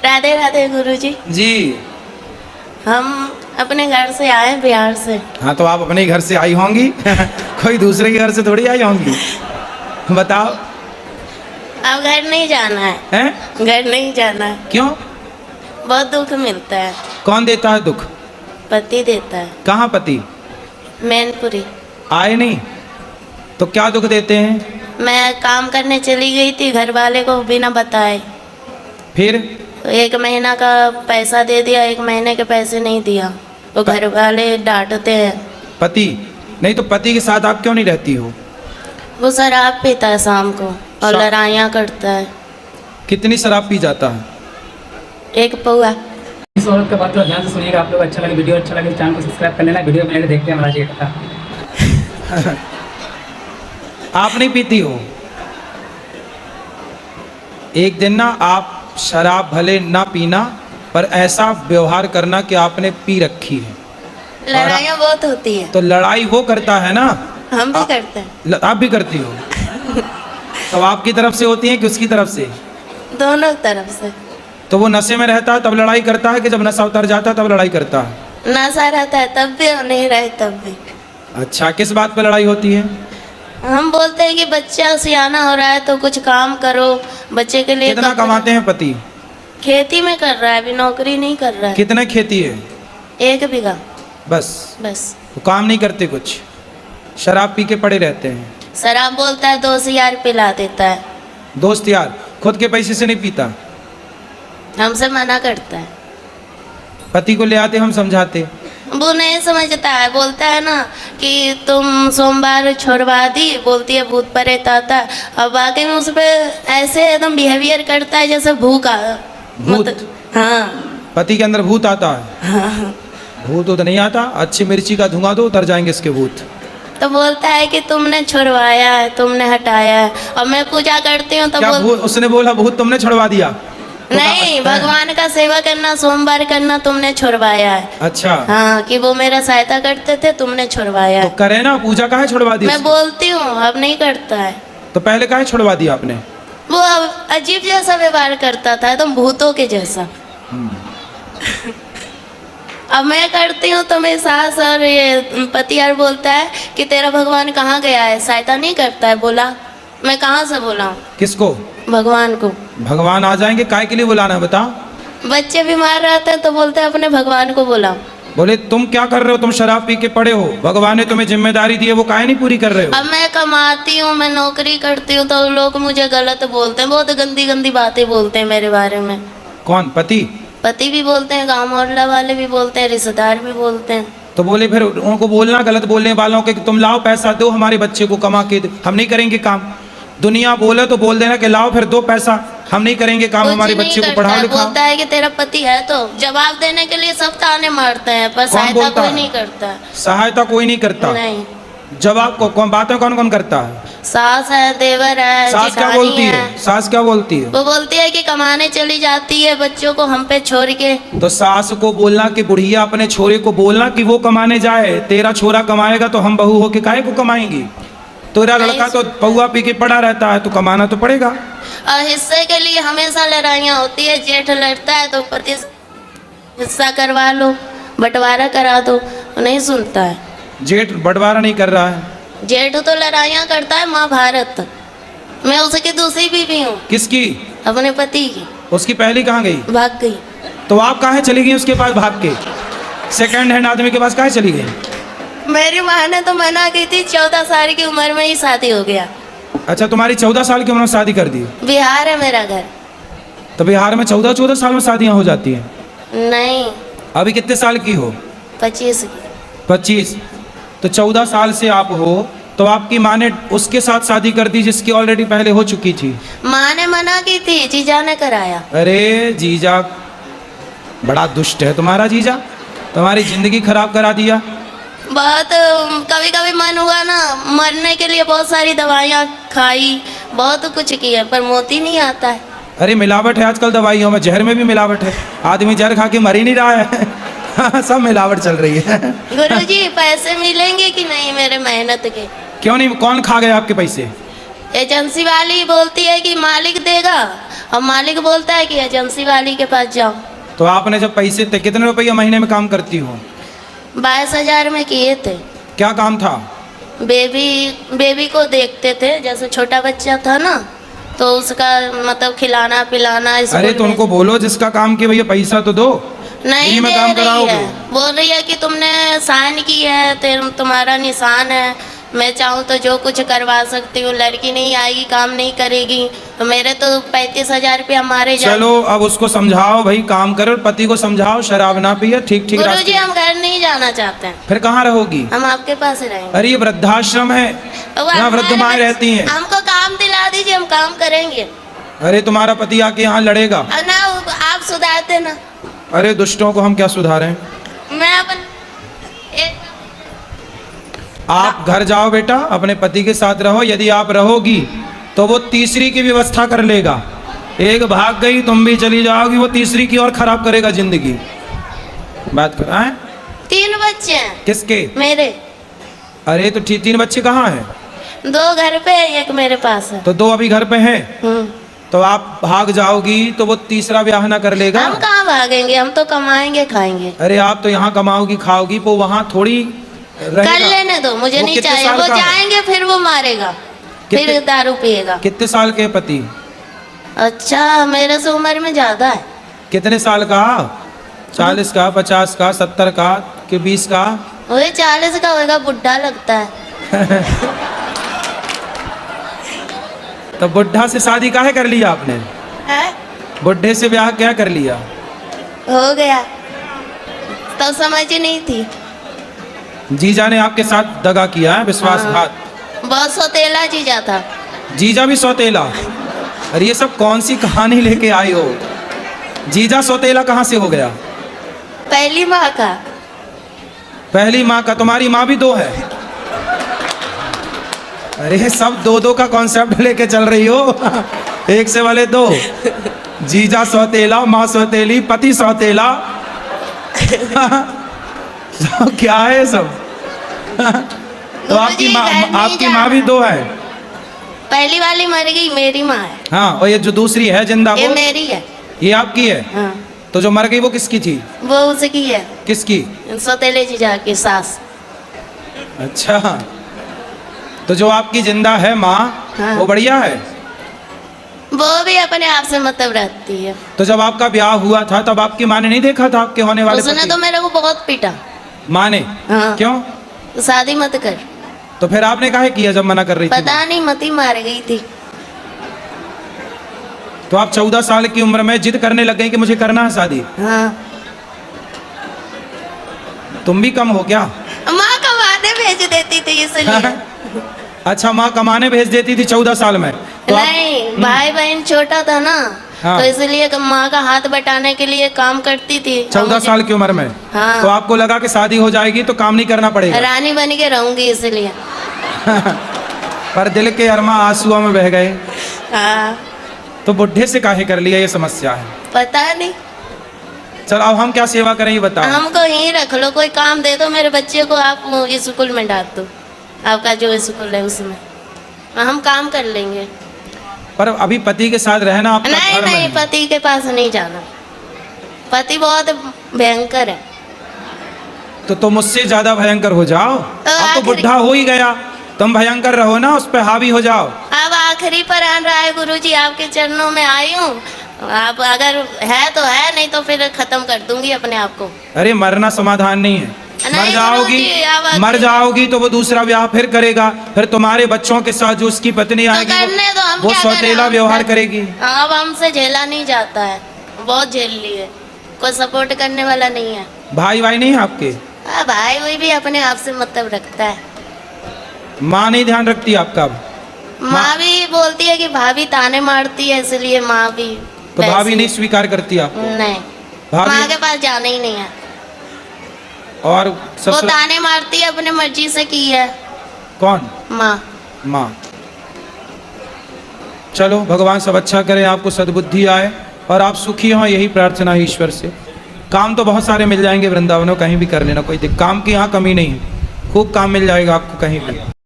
राधे राधे गुरुजी। जी। हम अपने घर से आए बिहार से। हाँ तो आप अपने घर से आई होंगी कोई दूसरे के घर से थोड़ी आई होंगी। बताओ। अब घर नहीं जाना है। हैं? घर नहीं जाना है। क्यों? बहुत दुख मिलता है। कौन देता है दुख? पति देता है। कहाँ पति? मैनपुरी। आए नहीं तो क्या दुख देते हैं? मैं काम करने चली गई थी घर वाले को बिना बताए। फिर? तो 1 महीना का पैसा दे दिया, 1 महीने के पैसे नहीं दिया तो घर वाले डांटते हैं। पति नहीं तो पति के साथ आप क्यों नहीं रहती हो? वो शराब पीता है शाम को और लड़ाइयाँ करता है। कितनी शराब पी जाता है? 1 पौआ। इस औरत का बात तो ध्यान से सुनिएगा। आप लोग अच्छा लगे वीडियो अच्छा लगे चैनल को सब्सक्राइब कर लेना। वीडियो में देखते हैं हमारा जी का। आप नहीं पीती हो? एक दिन ना आप शराब भले ना पीना पर ऐसा व्यवहार करना कि आपने पी रखी है। लड़ाइयाँ बहुत होती है। तो लड़ाई वो करता है ना। हम भी करते हैं। आप भी करती हो? तो आपकी तरफ से होती है कि उसकी तरफ से? दोनों तरफ से। तो वो नशे में रहता है तब लड़ाई करता है कि जब नशा उतर जाता है तब लड़ाई करता है? नशा रहता है तब भी और नहीं रहे तब भी। अच्छा, किस बात पे लड़ाई होती है? हम बोलते हैं कि बच्चा सियाना हो रहा है तो कुछ काम करो बच्चे के लिए। कितना कमाते हैं पति? खेती में कर रहा है, अभी नौकरी नहीं कर रहा है। कितने खेती है? 1 बीघा। बस? तो काम नहीं करते कुछ? शराब पी के पड़े रहते हैं? शराब बोलता है 2 यार पिला देता है। दोस्त यार? खुद के पैसे से नहीं पीता? हमसे मना करता है। पति को ले आते हम समझाते? वो नहीं समझता है, बोलता है ना कि तुम सोमवार छोड़वा दी, बोलती है भूत प्रेत आता है। और बाकी में उस पर ऐसे एकदम बिहेवियर करता है जैसे भूखा। भूत? हाँ। पति के अंदर भूत आता है? हाँ। भूत तो नहीं आता। अच्छी मिर्ची का धुआं दो उतर जाएंगे इसके भूत। तो बोलता है कि तुमने छुड़वाया है, तुमने हटाया है। और मैं पूजा करती हूँ तो उसने बोला भूत तुमने छुड़वा दिया? नहीं, भगवान का सेवा करना, सोमवार करना तुमने छुड़वाया है। अच्छा। हाँ, कि वो मेरा सहायता करते थे, तुमने छुड़वाया तो करे ना, पूजा काहे छुड़वा दी? मैं बोलती हूँ, अब नहीं करता है। तो पहले काहे छुड़वा दिया आपने? वो अजीब जैसा व्यवहार करता था, एकदम भूतों के जैसा। अब मैं करती हूँ तो मेरी सास और ये पति यार बोलता है कि तेरा भगवान कहाँ गया है, सहायता नहीं करता है। बोला मैं कहाँ से बोला हूँ? किसको? भगवान को। भगवान आ जाएंगे, काय के लिए बुलाना है बताओ? बच्चे बीमार रहते हैं तो बोलते हैं अपने भगवान को बुलाओ। बोले तुम क्या कर रहे हो, तुम शराब पी के पड़े हो, भगवान ने तुम्हें जिम्मेदारी दी है, वो काहे नहीं पूरी कर रहे हो? अब मैं कमाती हूँ, मैं नौकरी करती हूँ तो लोग मुझे गलत बोलते हैं, बहुत गंदी गंदी बातें बोलते हैं मेरे बारे में। कौन? पति? पति भी बोलते हैं, गाँव मोहल्ला वाले भी बोलते हैं, रिश्तेदार भी बोलते हैं। तो बोले फिर उनको बोलना गलत बोलने वालों के कि तुम लाओ पैसा दो हमारे बच्चे को कमा के, हम नहीं करेंगे काम। दुनिया बोले तो बोल देना कि लाओ फिर दो पैसा, हम नहीं करेंगे काम, हमारे बच्चे को पढ़ाओ लिखाओ। बोलता है कि तेरा पति है तो जवाब देने के लिए सब ताने मारते हैं पर सहायता कोई नहीं करता। सहायता कोई नहीं करता? नहीं। जवाब को कौन, बातें कौन कौन करता है? सास है, देवर है, सास क्या बोलती है? सास क्या बोलती है? वो बोलती है कि कमाने चली जाती है बच्चों को हम पे छोड़ के। तो सास को बोलना कि बुढ़िया अपने छोरे को बोलना कि वो कमाने जाए, तेरा छोरा कमाएगा तो हम बहू होके काहे को कमाएंगी? तेरा लड़का तो पौआ पी के पड़ा रहता है तो कमाना तो पड़ेगा। और हिस्से के लिए हमेशा लड़ाइयाँ होती है। जेठ लड़ता है तो पति हिस्सा करवा लो, बंटवारा करा दो, नहीं सुनता है। जेठ बंटवारा नहीं कर रहा है? जेठ तो लड़ाइयाँ करता है महाभारत। मैं उसकी दूसरी बीवी हूँ। किसकी? अपने पति की। उसकी पहली कहाँ गई? भाग गई। तो आप कहाँ चली गई उसके पास भाग के? सेकंड हैंड आदमी के पास कहाँ चली गई? मेरी माँ ने तो मना की थी, 14 साल की उम्र में ही शादी हो गया। अच्छा, तुम्हारी 14 साल की उम्र में शादी कर दी? बिहार है मेरा घर। तो बिहार में 14 साल में शादियाँ हो जाती हैं? नहीं। अभी कितने साल की हो? 25 की। 25? तो 14 साल से आप हो तो आपकी माँ ने उसके साथ शादी कर दी जिसकी ऑलरेडी पहले हो चुकी थी? माँ ने मना की थी, जीजा ने कराया। अरे जीजा बड़ा दुष्ट है तुम्हारा जीजा, तुम्हारी जिंदगी खराब करा दिया। बहुत कभी कभी मन हुआ ना मरने के लिए, बहुत सारी दवाइयाँ खाई, बहुत कुछ किया पर मोती नहीं आता है। अरे मिलावट है आजकल दवाइयों में, जहर में भी मिलावट है, आदमी जहर खा के मर ही नहीं रहा है सब मिलावट चल रही है। गुरुजी पैसे मिलेंगे कि नहीं मेरे मेहनत के? क्यों नहीं? कौन खा गया आपके पैसे? एजेंसी वाली बोलती है कि मालिक देगा और मालिक बोलता है कि एजेंसी वाली के पास जाओ। तो आपने जब पैसे थे, कितने रुपये महीने में काम करती हो? 22,000 में किए थे। क्या काम था? बेबी को देखते थे, जैसे छोटा बच्चा था ना, तो उसका मतलब खिलाना पिलाना। अरे तो उनको बोलो जिसका काम किया भैया पैसा तो दो। नहीं में दे काम रही कराओगे? है, बोल रही है कि तुमने साइन की है, तुम्हारा निशान है, मैं चाहूँ तो जो कुछ करवा सकती हूँ, लड़की नहीं आएगी काम नहीं करेगी। तो मेरे तो 35,000 रुपया मारे जाए। चलो अब उसको समझाओ भाई काम करो, पति को समझाओ शराब ना पिए, ठीक ठीक गुरु रास्ते। जी हम घर नहीं जाना चाहते हैं, फिर कहाँ रहोगी? हम आपके पास ही रहेंगे। अरे ये वृद्धाश्रम है, वो यहाँ वृद्ध हमारे माएँ बच्चे- रहती हैं। हमको काम दिला दीजिए, हम काम करेंगे। अरे तुम्हारा पति आके यहाँ लड़ेगा। और ना आप सुधारते ना। अरे दुष्टों को हम क्या सुधारें? मैं अपन आप घर जाओ बेटा, अपने पति के साथ रहो। यदि आप रहोगी तो वो तीसरी की व्यवस्था कर लेगा। एक भाग गई, तुम भी चली जाओगी, वो तीसरी की और खराब करेगा जिंदगी। बात कर रहा है? 3 बच्चे हैं किसके? मेरे। अरे तो 3 बच्चे कहाँ हैं? 2 घर पे है, 1 मेरे पास है। तो 2 अभी घर पे हैं। तो आप भाग जाओगी तो वो तीसरा ब्याह ना कर लेगा। हम कहाँ भागेंगे, हम तो कमाएंगे खाएंगे। अरे आप तो यहाँ कमाओगी खाओगी, वो वहाँ थोड़ी रहेगा। कर लेने दो, मुझे वो नहीं कितने चाहिए। साल वो का है? जाएंगे फिर वो मारेगा, फिर कितने- दारू पिएगा। कितने साल के पति? अच्छा मेरे से उम्र में ज्यादा है। कितने साल का? 40 का, 50 का, 70 का कि 20 का? वही 40 का होगा, बुढ़ा लगता है। तो बुढ़ा से शादी काहे कर लिया आपने? है? बुढ़े से ब्याह क्या कर लिया? हो गया, तब समझ ही नहीं थी। जीजा ने आपके साथ दगा किया है, विश्वासघात। बहुत सौतेला जीजा था। जीजा भी सौतेला? अरे ये सब कौन सी कहानी लेके आई हो? जीजा सौतेला कहाँ से हो गया? पहली माँ का। पहली माँ का? तुम्हारी माँ भी 2 है? अरे सब 2-2 का कॉन्सेप्ट लेके चल रही हो। एक से वाले 2। जीजा सौतेला, माँ सौतेली, पति सौतेला। तो क्या है सब? तो आपकी माँ भी 2 है? पहली वाली मर गई, मेरी माँ है। हाँ, और ये जो दूसरी है जिंदा ये वो? मेरी है। ये आपकी है? हाँ। तो जो मर गई वो किसकी थी? वो उसकी है, किसकी? सौतेले जीजा की सास। अच्छा, तो जो आपकी जिंदा है माँ, हाँ। वो बढ़िया है? वो भी अपने आप से मतलब रहती है। तो जब आपका ब्याह हुआ था तब आपकी माँ ने नहीं देखा था आपके होने वाले उसने पति? तो मेरे को बहुत पीटा। माँ ने? हाँ। क्यों? शादी मत कर। तो फिर आपने काहे किया जब मना कर रही थी? पता नहीं, मती मार गई थी। तो आप 14 साल की उम्र में जिद करने लग गए कि मुझे करना है शादी। हाँ। तुम भी कम हो क्या? माँ कमाने भेज देती थी इसलिए। अच्छा, माँ कमाने भेज देती थी 14 साल में? तो नहीं, भाई बहन छोटा था ना, हाँ। तो इसलिए माँ का हाथ बटाने के लिए काम करती थी। 14 साल की उम्र में? हाँ। तो आपको लगा कि शादी हो जाएगी तो काम नहीं करना पड़ेगा। रानी बन के रहूंगी इसलिए। पर दिल के अरमा आंसुओं में बह गए। हाँ। तो बुढ़े से काहे कर लिया, ये समस्या है। पता नहीं। चल अब हम क्या सेवा करें ये बताओ। हमको यहीं रख लो, कोई काम दे दो, मेरे बच्चे को आप स्कूल में डाल दो, आपका जो स्कूल है उसमें, हम काम कर लेंगे। पर अभी पति के साथ रहना आपका नहीं धर्म नहीं, है। पति के पास नहीं जाना, पति बहुत भयंकर है। तो तुम मुझसे ज्यादा भयंकर हो जाओ। अब तो आखिरी- बुढ़ा हो ही गया, तुम भयंकर रहो ना, उस पर हावी हो जाओ। अब आखिरी पर आन रहा है गुरुजी, आपके चरणों में आई हूँ। आप अगर है तो है, नहीं तो फिर खत्म कर दूंगी अपने आप को। अरे मरना समाधान नहीं है। नहीं मर जाओगी, गुरुजी, अब मर जाओगी तो वो दूसरा ब्याह फिर करेगा, फिर तुम्हारे बच्चों के साथ जो उसकी पत्नी तो आएगी करने दो, हम वो क्या करें? सौतेला व्यवहार करेगी। अब हमसे झेला नहीं जाता है, बहुत झेल लिए, कोई सपोर्ट करने वाला नहीं है। भाई भाई नहीं है आपके? भाई वही भी अपने आप से मतलब रखता है। माँ नहीं ध्यान रखती आपका? माँ भी बोलती है कि भाभी ताने मारती है, इसलिए माँ भी तो वैसी- भाभी नहीं स्वीकार करती आपको? नहीं, भाभी माँ के पास जाना ही नहीं है। और वो ससुर ताने मारती है, अपने मर्जी से की है कौन? माँ। माँ। चलो भगवान सब अच्छा करे, आपको सद्बुद्धि आए और आप सुखी हो, यही प्रार्थना है ईश्वर से। काम तो बहुत सारे मिल जाएंगे वृंदावनों, कहीं भी कर लेना, कोई काम की यहाँ कमी नहीं है, खूब काम मिल जाएगा आपको कहीं भी।